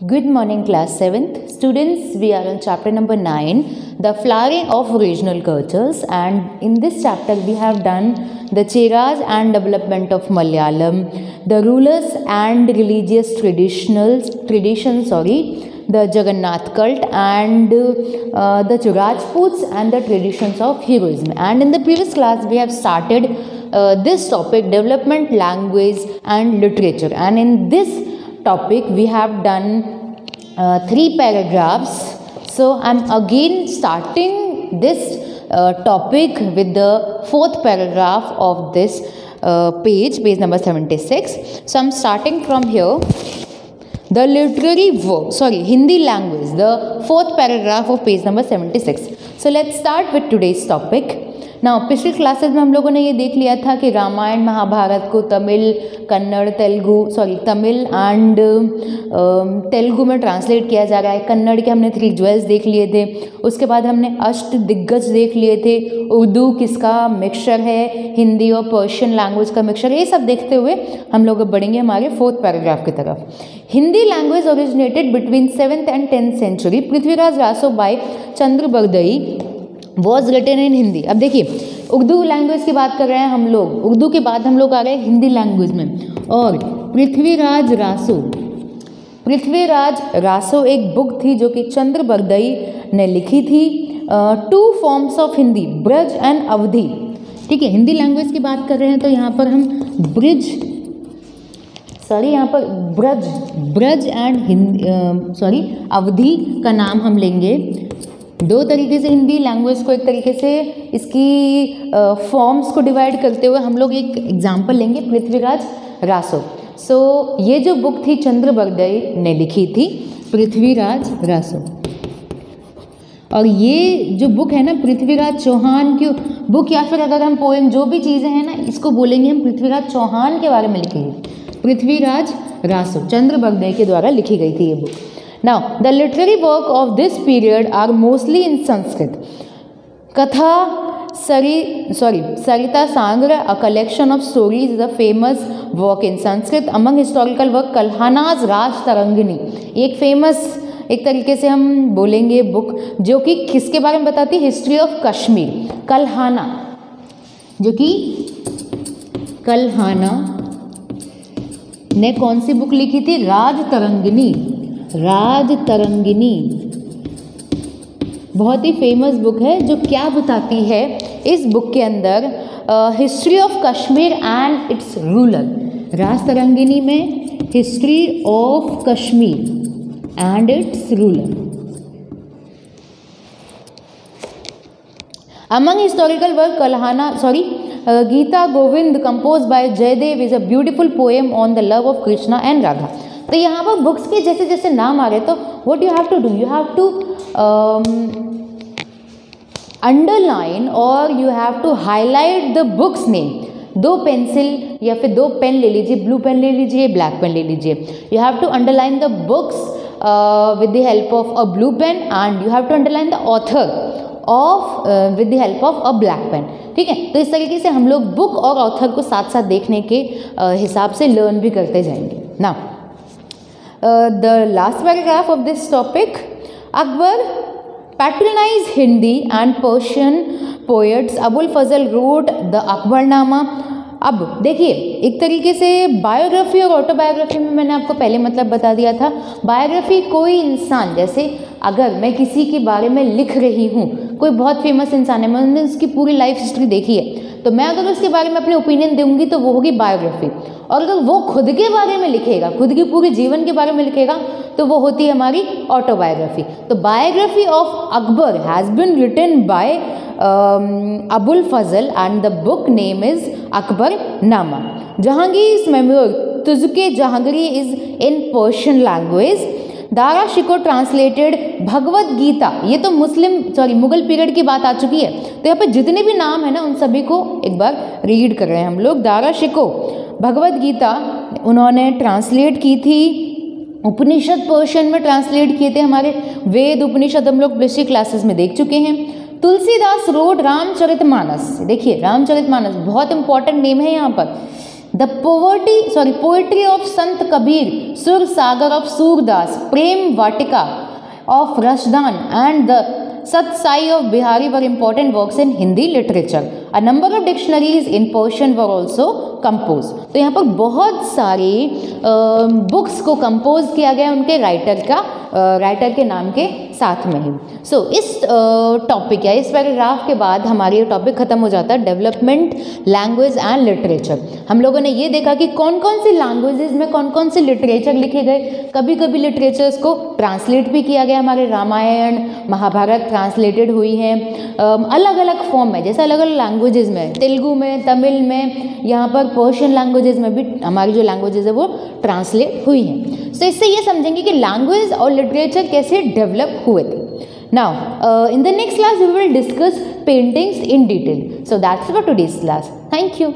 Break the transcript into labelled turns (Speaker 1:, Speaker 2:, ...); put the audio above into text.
Speaker 1: Good morning, class 7th. Students, we are on chapter number 9, the flowering of regional cultures, and in this chapter we have done the Cheras and development of Malayalam, the rulers and religious traditions, the Jagannath cult, and the Rajputs and the traditions of heroism. And in the previous class we have started this topic, development, language and literature, and in this topic we have done 3 paragraphs. So I'm again starting this topic with the 4th paragraph of this page number 76. So I'm starting from here. The literary work, Hindi language, the 4th paragraph of page number 76. So let's start with today's topic. ना पिछली classes में हम लोगों ने ये देख लिया था कि रामायण महाभारत को तमिल एंड तेलुगु में ट्रांसलेट किया जा रहा है। कन्नड़ के हमने 3 ज्वेल्स देख लिए थे, उसके बाद हमने अष्ट दिग्गज देख लिए थे, उर्दू किसका मिक्सचर है, हिंदी और पर्शियन लैंग्वेज का मिक्सचर, ये सब देखते हुए हम लोग बढ़ेंगे हमारे 4th पैराग्राफ की तरफ। Hindi language originated between 7th and 10th century. Prithviraj Raso by Chandra Bardai was written in Hindi. अब देखिए, उर्दू लैंग्वेज की बात कर रहे हैं हम लोग, उर्दू के बाद हम लोग आ गए हिंदी लैंग्वेज में। और पृथ्वीराज रासो एक बुक थी जो कि चंद्र बरदई ने लिखी थी। 2 forms of Hindi, Braj and Awadhi. ठीक है, हिंदी लैंग्वेज की बात कर रहे हैं तो यहाँ पर हम ब्रज एंड अवधी का नाम हम लेंगे। 2 तरीके से हिंदी लैंग्वेज को, एक तरीके से इसकी फॉर्म्स को डिवाइड करते हुए हम लोग एक एग्जांपल लेंगे, पृथ्वीराज रासो। सो ये जो बुक थी चंद्र बरदई ने लिखी थी, पृथ्वीराज रासो। और ये जो बुक है ना, पृथ्वीराज चौहान की बुक, या फिर अगर हम पोएम, जो भी चीज़ें हैं ना, इसको बोलेंगे हम पृथ्वीराज चौहान के बारे में लिखी गई, पृथ्वीराज रासो, चंद्र बरदई के द्वारा लिखी गई थी ये book. Now, the literary work of this period are mostly in Sanskrit. Katha Sarita Sangra, a collection of stories, is a famous work in Sanskrit. Among historical work, Kalhana's Raj Tarangini, एक famous, एक तरीके से हम बोलेंगे book, जो कि किसके बारे में बताती है, हिस्ट्री ऑफ कश्मीर। कल्हाना, जो कि कल्हाना ने कौन सी बुक लिखी थी, राज तरंगिनी, बहुत ही फेमस बुक है, जो क्या बताती है इस बुक के अंदर, history of Kashmir and its ruler. Rajatarangini में history of Kashmir and its ruler. Among historical work, Gita Govind compose by Jaydev is a beautiful poem on the love of Krishna and Radha. तो यहाँ पर बुक्स के जैसे जैसे नाम आ रहे, तो what you have to do, you have to underline और you have to highlight the books name. 2 pencil या फिर 2 पेन ले लीजिए, ब्लू पेन ले लीजिए, ब्लैक पेन ले लीजिए। You have to underline the books with the help of a blue pen, and you have to underline the author of with the help of a black pen. ठीक है, तो इस तरीके से हम लोग बुक और ऑथर को साथ साथ देखने के हिसाब से लर्न भी करते जाएंगे ना। The last paragraph of this topic, Akbar patronized Hindi and Persian poets. Abul Fazl wrote the Akbarnama. अब देखिए, एक तरीके से बायोग्राफी और ऑटोबायोग्राफी में मैंने आपको पहले मतलब बता दिया था। बायोग्राफी कोई इंसान, जैसे अगर मैं किसी के बारे में लिख रही हूँ, कोई बहुत फेमस इंसान है, मैंने उसकी पूरी लाइफ हिस्ट्री देखी है, तो मैं अगर उसके बारे में अपने ओपिनियन दूंगी तो वो होगी बायोग्राफी। और अगर वो खुद के बारे में लिखेगा, खुद की पूरे जीवन के बारे में लिखेगा, तो वो होती है हमारी ऑटोबायोग्राफी। तो biography of Akbar has been written by Abul Fazal and the book name is Akbarnama. Jahangir's memoir Tuzuk-e Jahangiri is in Persian language. Dara Shikoh translated Bhagavad Gita. ये तो मुगल पीरियड की बात आ चुकी है, तो यहाँ पे जितने भी नाम है ना, उन सभी को एक बार रीड कर रहे हैं हम लोग। दारा शिकोह भगवद गीता उन्होंने ट्रांसलेट की थी। उपनिषद पर्शियन में ट्रांसलेट किए थे, हमारे वेद उपनिषद हम लोग पिछली क्लासेस में देख चुके हैं। तुलसीदास रोड रामचरितमानस। देखिए, रामचरितमानस बहुत इंपॉर्टेंट नेम है यहाँ पर। The poetry of Sant Kabir, Sur Sagar of Surdas, Prem Vatika of Rashdan and the Sat Sai of Bihari were important works in Hindi literature. A number of dictionaries in Persian were also composed. तो यहाँ पर बहुत सारी बुक्स को कंपोज किया गया उनके राइटर के नाम के साथ में ही. सो इस टॉपिक या इस पैराग्राफ के बाद हमारी ये टॉपिक खत्म हो जाता है डेवलपमेंट, लैंग्वेज एंड लिटरेचर. हम लोगों ने ये देखा कि कौन कौन सी लैंग्वेजेस में कौन कौन से लिटरेचर लिखे गए. कभी कभी लिटरेचर्स को ट्रांसलेट भी किया गया. हमारे रामायण महाभारत ट्रांसलेटेड हुई हैं अलग अलग फॉर्म में, जैसे अलग अलग लैंग्वेजेस में, तेलुगु में, तमिल में, यहाँ पर पर्शियन लैंग्वेजेस में भी हमारी जो लैंग्वेजेस है वो ट्रांसलेट हुई हैं. सो इससे ये समझेंगे कि लैंग्वेज और लिटरेचर कैसे डेवलप हुए थे. Now, in the next class, we will discuss paintings in detail. So that's for today's class. Thank you.